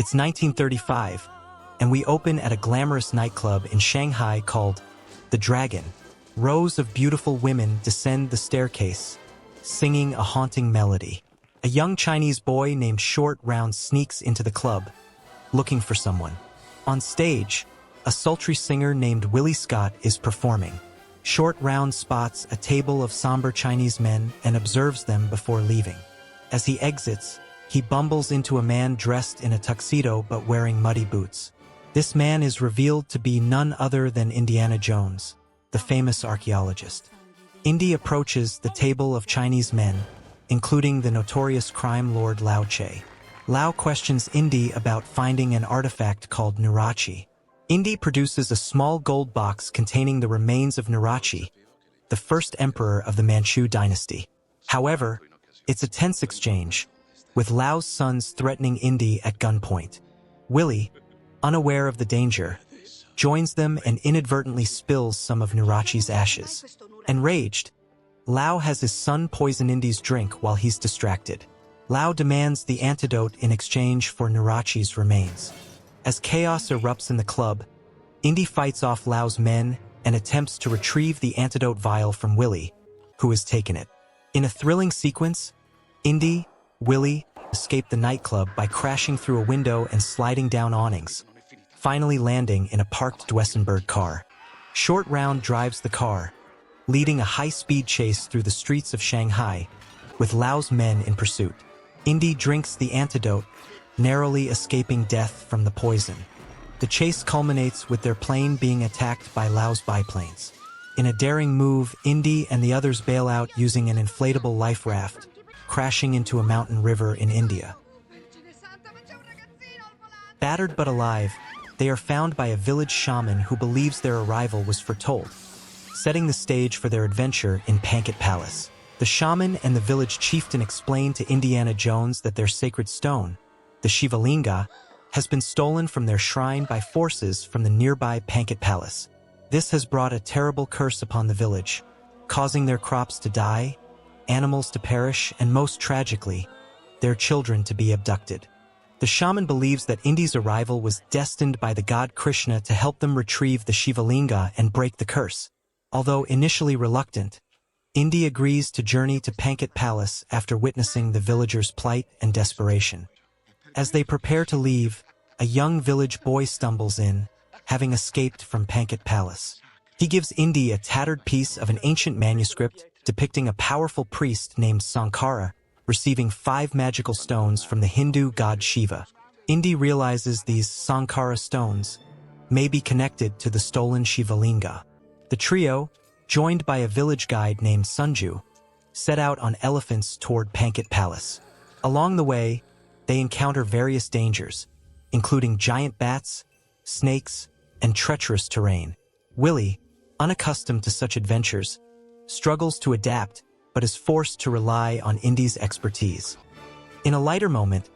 It's 1935, and we open at a glamorous nightclub in Shanghai called The Dragon. Rows of beautiful women descend the staircase, singing a haunting melody. A young Chinese boy named Short Round sneaks into the club, looking for someone. On stage, a sultry singer named Willie Scott is performing. Short Round spots a table of somber Chinese men and observes them before leaving. As he exits, he bumbles into a man dressed in a tuxedo but wearing muddy boots. This man is revealed to be none other than Indiana Jones, the famous archaeologist. Indy approaches the table of Chinese men, including the notorious crime lord Lao Che. Lao questions Indy about finding an artifact called Nurachi. Indy produces a small gold box containing the remains of Nurachi, the first emperor of the Manchu dynasty. However, it's a tense exchange, with Lao's sons threatening Indy at gunpoint. Willie, unaware of the danger, joins them and inadvertently spills some of Nurachi's ashes. Enraged, Lao has his son poison Indy's drink while he's distracted. Lao demands the antidote in exchange for Nurachi's remains. As chaos erupts in the club, Indy fights off Lao's men and attempts to retrieve the antidote vial from Willie, who has taken it. In a thrilling sequence, Indy, Willie, escape the nightclub by crashing through a window and sliding down awnings, finally landing in a parked Duesenberg car. Short Round drives the car, leading a high-speed chase through the streets of Shanghai, with Lao's men in pursuit. Indy drinks the antidote, narrowly escaping death from the poison. The chase culminates with their plane being attacked by Lao's biplanes. In a daring move, Indy and the others bail out using an inflatable life raft, crashing into a mountain river in India. Battered but alive, they are found by a village shaman who believes their arrival was foretold, setting the stage for their adventure in Pankot Palace. The shaman and the village chieftain explain to Indiana Jones that their sacred stone, the Shivalinga, has been stolen from their shrine by forces from the nearby Pankot Palace. This has brought a terrible curse upon the village, causing their crops to die, animals to perish, and most tragically, their children to be abducted. The shaman believes that Indy's arrival was destined by the god Krishna to help them retrieve the Shivalinga and break the curse. Although initially reluctant, Indy agrees to journey to Pankot Palace after witnessing the villagers' plight and desperation. As they prepare to leave, a young village boy stumbles in, having escaped from Pankot Palace. He gives Indy a tattered piece of an ancient manuscript depicting a powerful priest named Sankara receiving 5 magical stones from the Hindu god Shiva. Indy realizes these Sankara stones may be connected to the stolen Shivalinga. The trio, joined by a village guide named Sunju, set out on elephants toward Pankot Palace. Along the way, they encounter various dangers, including giant bats, snakes, and treacherous terrain. Willie, unaccustomed to such adventures, struggles to adapt but is forced to rely on Indy's expertise. In a lighter moment,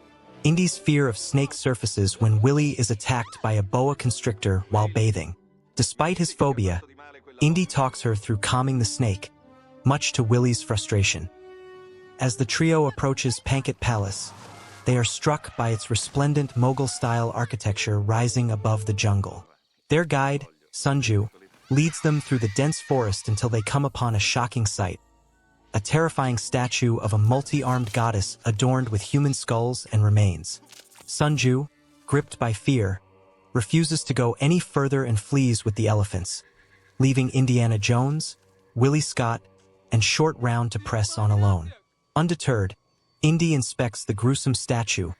Indy's fear of snakes surfaces when Willie is attacked by a boa constrictor while bathing. Despite his phobia, Indy talks her through calming the snake, much to Willie's frustration. As the trio approaches Pankot Palace, they are struck by its resplendent Mughal-style architecture rising above the jungle. Their guide, Sunju, leads them through the dense forest until they come upon a shocking sight: a terrifying statue of a multi-armed goddess adorned with human skulls and remains. Sunju, gripped by fear, refuses to go any further and flees with the elephants, leaving Indiana Jones, Willie Scott, and Short Round to press on alone. Undeterred, Indy inspects the gruesome statue,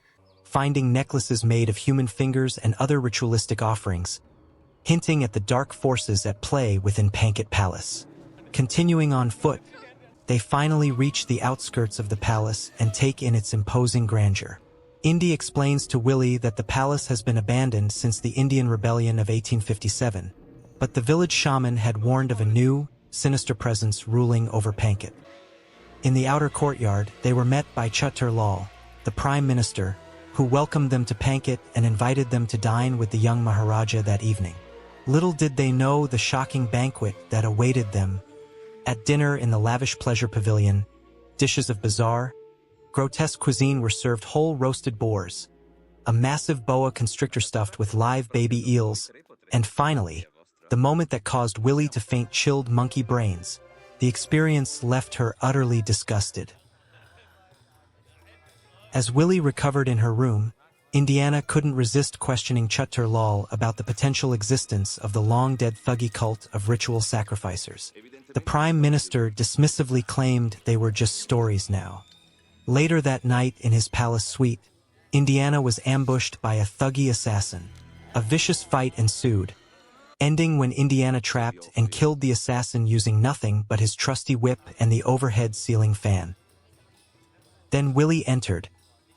finding necklaces made of human fingers and other ritualistic offerings, hinting at the dark forces at play within Pankot Palace. Continuing on foot, they finally reach the outskirts of the palace and take in its imposing grandeur. Indy explains to Willie that the palace has been abandoned since the Indian Rebellion of 1857, but the village shaman had warned of a new, sinister presence ruling over Pankot. In the outer courtyard, they were met by Chatur Lal, the Prime Minister, who welcomed them to Pankot and invited them to dine with the young Maharaja that evening. Little did they know the shocking banquet that awaited them. At dinner in the lavish pleasure pavilion, dishes of bizarre, grotesque cuisine were served: whole roasted boars, a massive boa constrictor stuffed with live baby eels, and finally, the moment that caused Willie to faint chilled monkey brains. The experience left her utterly disgusted. As Willie recovered in her room, Indiana couldn't resist questioning Chuttur Lal about the potential existence of the long-dead Thuggee cult of ritual sacrificers. The Prime Minister dismissively claimed they were just stories now. Later that night in his palace suite, Indiana was ambushed by a Thuggee assassin. A vicious fight ensued, ending when Indiana trapped and killed the assassin using nothing but his trusty whip and the overhead ceiling fan. Then Willie entered,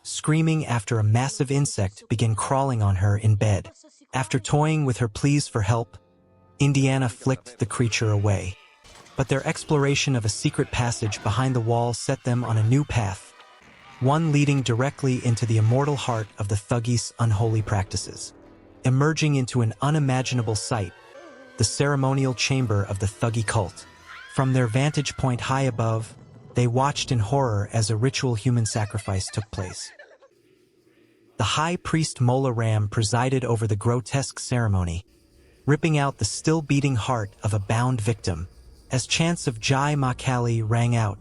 screaming after a massive insect began crawling on her in bed. After toying with her pleas for help, Indiana flicked the creature away. But their exploration of a secret passage behind the wall set them on a new path, one leading directly into the immortal heart of the Thuggee's unholy practices. Emerging into an unimaginable sight, the ceremonial chamber of the Thuggee cult. From their vantage point high above, they watched in horror as a ritual human sacrifice took place. The high priest Mola Ram presided over the grotesque ceremony, ripping out the still-beating heart of a bound victim. As chants of Jai Ma Kali rang out,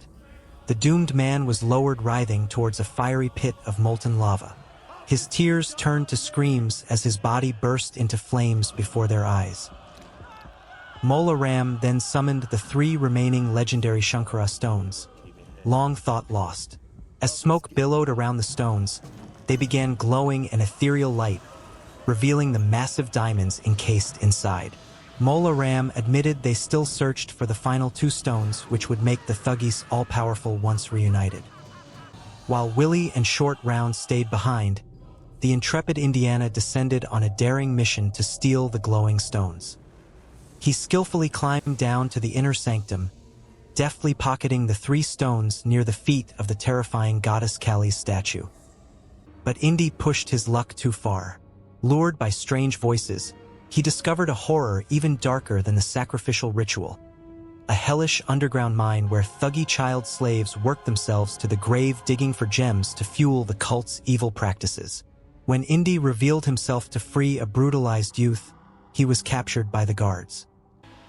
the doomed man was lowered writhing towards a fiery pit of molten lava. His tears turned to screams as his body burst into flames before their eyes. Mola Ram then summoned the 3 remaining legendary Shankara stones, long thought lost. As smoke billowed around the stones, they began glowing an ethereal light, revealing the massive diamonds encased inside. Mola Ram admitted they still searched for the final 2 stones which would make the Thuggees all-powerful once reunited. While Willie and Short Round stayed behind, the intrepid Indiana descended on a daring mission to steal the glowing stones. He skillfully climbed down to the inner sanctum, deftly pocketing the 3 stones near the feet of the terrifying goddess Kali's statue. But Indy pushed his luck too far. Lured by strange voices, he discovered a horror even darker than the sacrificial ritual. A hellish underground mine where Thuggee child slaves worked themselves to the grave digging for gems to fuel the cult's evil practices. When Indy revealed himself to free a brutalized youth, he was captured by the guards.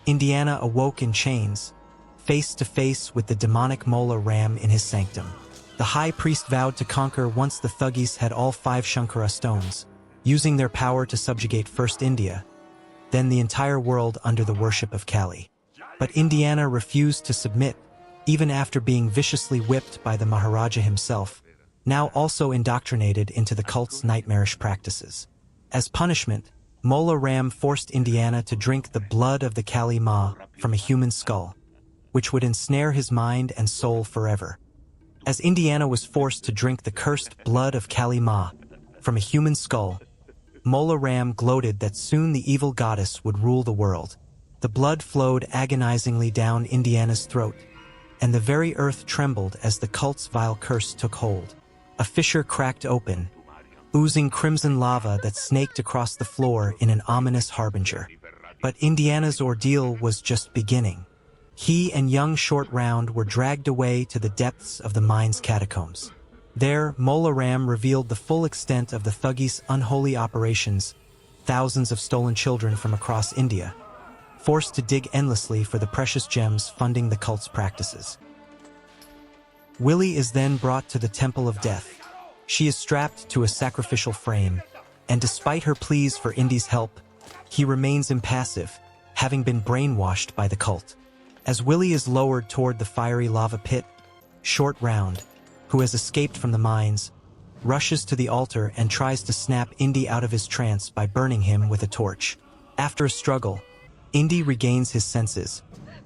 Indiana awoke in chains, face to face with the demonic Mola Ram in his sanctum. The high priest vowed to conquer once the Thuggees had all 5 Shankara stones, using their power to subjugate first India, then the entire world under the worship of Kali. But Indiana refused to submit, even after being viciously whipped by the Maharaja himself, now also indoctrinated into the cult's nightmarish practices. As punishment, Mola Ram forced Indiana to drink the blood of the Kali Ma from a human skull, which would ensnare his mind and soul forever. As Indiana was forced to drink the cursed blood of Kali Ma from a human skull, Mola Ram gloated that soon the evil goddess would rule the world. The blood flowed agonizingly down Indiana's throat, and the very earth trembled as the cult's vile curse took hold. A fissure cracked open, oozing crimson lava that snaked across the floor in an ominous harbinger. But Indiana's ordeal was just beginning. He and young Short Round were dragged away to the depths of the mine's catacombs. There, Mola Ram revealed the full extent of the Thuggees' unholy operations, thousands of stolen children from across India, forced to dig endlessly for the precious gems funding the cult's practices. Willie is then brought to the Temple of Death. She is strapped to a sacrificial frame, and despite her pleas for Indy's help, he remains impassive, having been brainwashed by the cult. As Willie is lowered toward the fiery lava pit, Short Round, who has escaped from the mines, rushes to the altar and tries to snap Indy out of his trance by burning him with a torch. After a struggle, Indy regains his senses,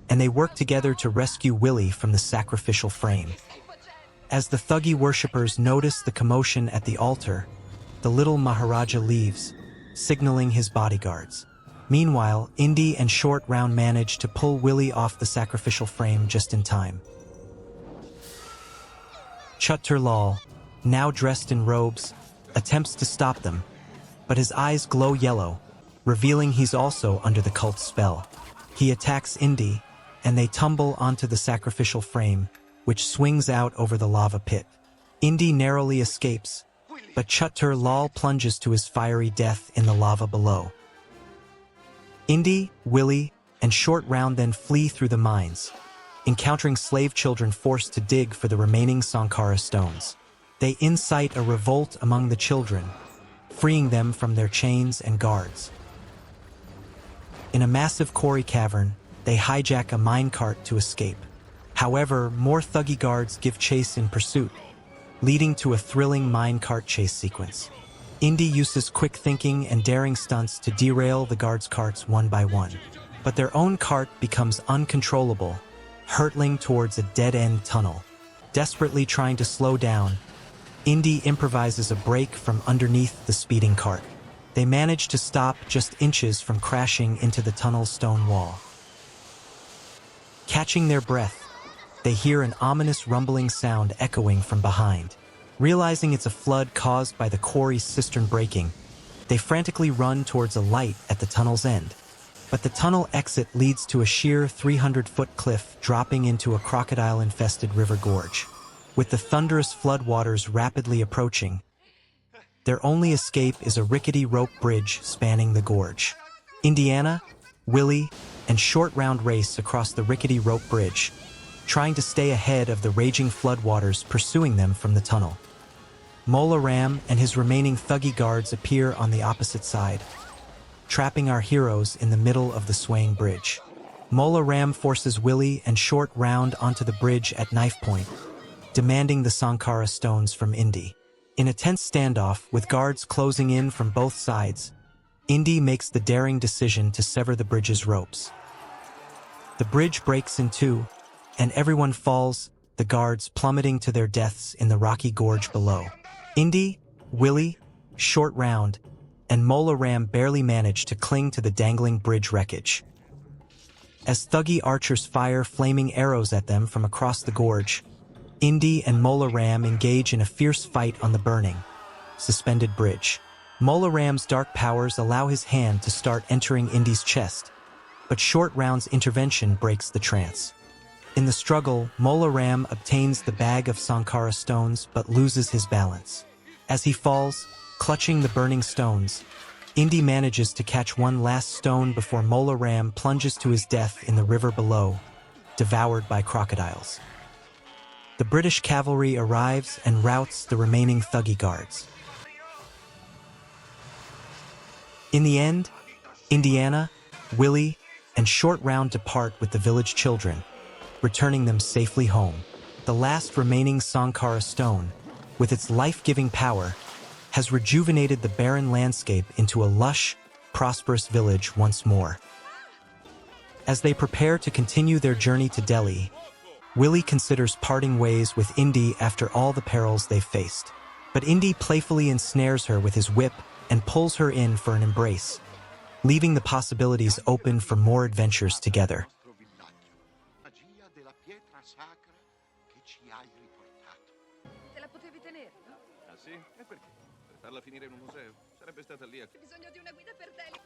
and they work together to rescue Willie from the sacrificial frame. As the Thuggee worshippers notice the commotion at the altar, the little Maharaja leaves, signaling his bodyguards. Meanwhile, Indy and Short Round manage to pull Willie off the sacrificial frame just in time. Chuttur Lal, now dressed in robes, attempts to stop them, but his eyes glow yellow, revealing he's also under the cult's spell. He attacks Indy, and they tumble onto the sacrificial frame, which swings out over the lava pit. Indy narrowly escapes, but Chuttur Lal plunges to his fiery death in the lava below. Indy, Willie, and Short Round then flee through the mines, encountering slave children forced to dig for the remaining Sankara stones. They incite a revolt among the children, freeing them from their chains and guards. In a massive quarry cavern, they hijack a minecart to escape. However, more Thuggee guards give chase in pursuit, leading to a thrilling minecart chase sequence. Indy uses quick thinking and daring stunts to derail the guards' carts one by one. But their own cart becomes uncontrollable, hurtling towards a dead-end tunnel. Desperately trying to slow down, Indy improvises a brake from underneath the speeding cart. They manage to stop just inches from crashing into the tunnel's stone wall. Catching their breath, they hear an ominous rumbling sound echoing from behind. Realizing it's a flood caused by the quarry's cistern breaking, they frantically run towards a light at the tunnel's end. But the tunnel exit leads to a sheer 300-foot cliff dropping into a crocodile-infested river gorge. With the thunderous floodwaters rapidly approaching, their only escape is a rickety rope bridge spanning the gorge. Indiana, Willie, and Short Round race across the rickety rope bridge, trying to stay ahead of the raging floodwaters pursuing them from the tunnel. Mola Ram and his remaining Thuggee guards appear on the opposite side, trapping our heroes in the middle of the swaying bridge. Mola Ram forces Willie and Short Round onto the bridge at knife point, demanding the Sankara stones from Indy. In a tense standoff, with guards closing in from both sides, Indy makes the daring decision to sever the bridge's ropes. The bridge breaks in two, and everyone falls, the guards plummeting to their deaths in the rocky gorge below. Indy, Willie, Short Round, and Mola Ram barely manage to cling to the dangling bridge wreckage. As Thuggee archers fire flaming arrows at them from across the gorge, Indy and Mola Ram engage in a fierce fight on the burning, suspended bridge. Mola Ram's dark powers allow his hand to start entering Indy's chest, but Short Round's intervention breaks the trance. In the struggle, Mola Ram obtains the bag of Sankara stones but loses his balance. As he falls, clutching the burning stones, Indy manages to catch one last stone before Mola Ram plunges to his death in the river below, devoured by crocodiles. The British cavalry arrives and routs the remaining Thuggee guards. In the end, Indiana, Willie, and Short Round depart with the village children, returning them safely home. The last remaining Sankara stone, with its life-giving power, has rejuvenated the barren landscape into a lush, prosperous village once more. As they prepare to continue their journey to Delhi, Willie considers parting ways with Indy after all the perils they've faced. But Indy playfully ensnares her with his whip and pulls her in for an embrace, leaving the possibilities open for more adventures together. Te la potevi tenere, no? Ah sì? E perché? Per farla finire in un museo? Sarebbe stata lì a... Ho bisogno di una guida per Delhi.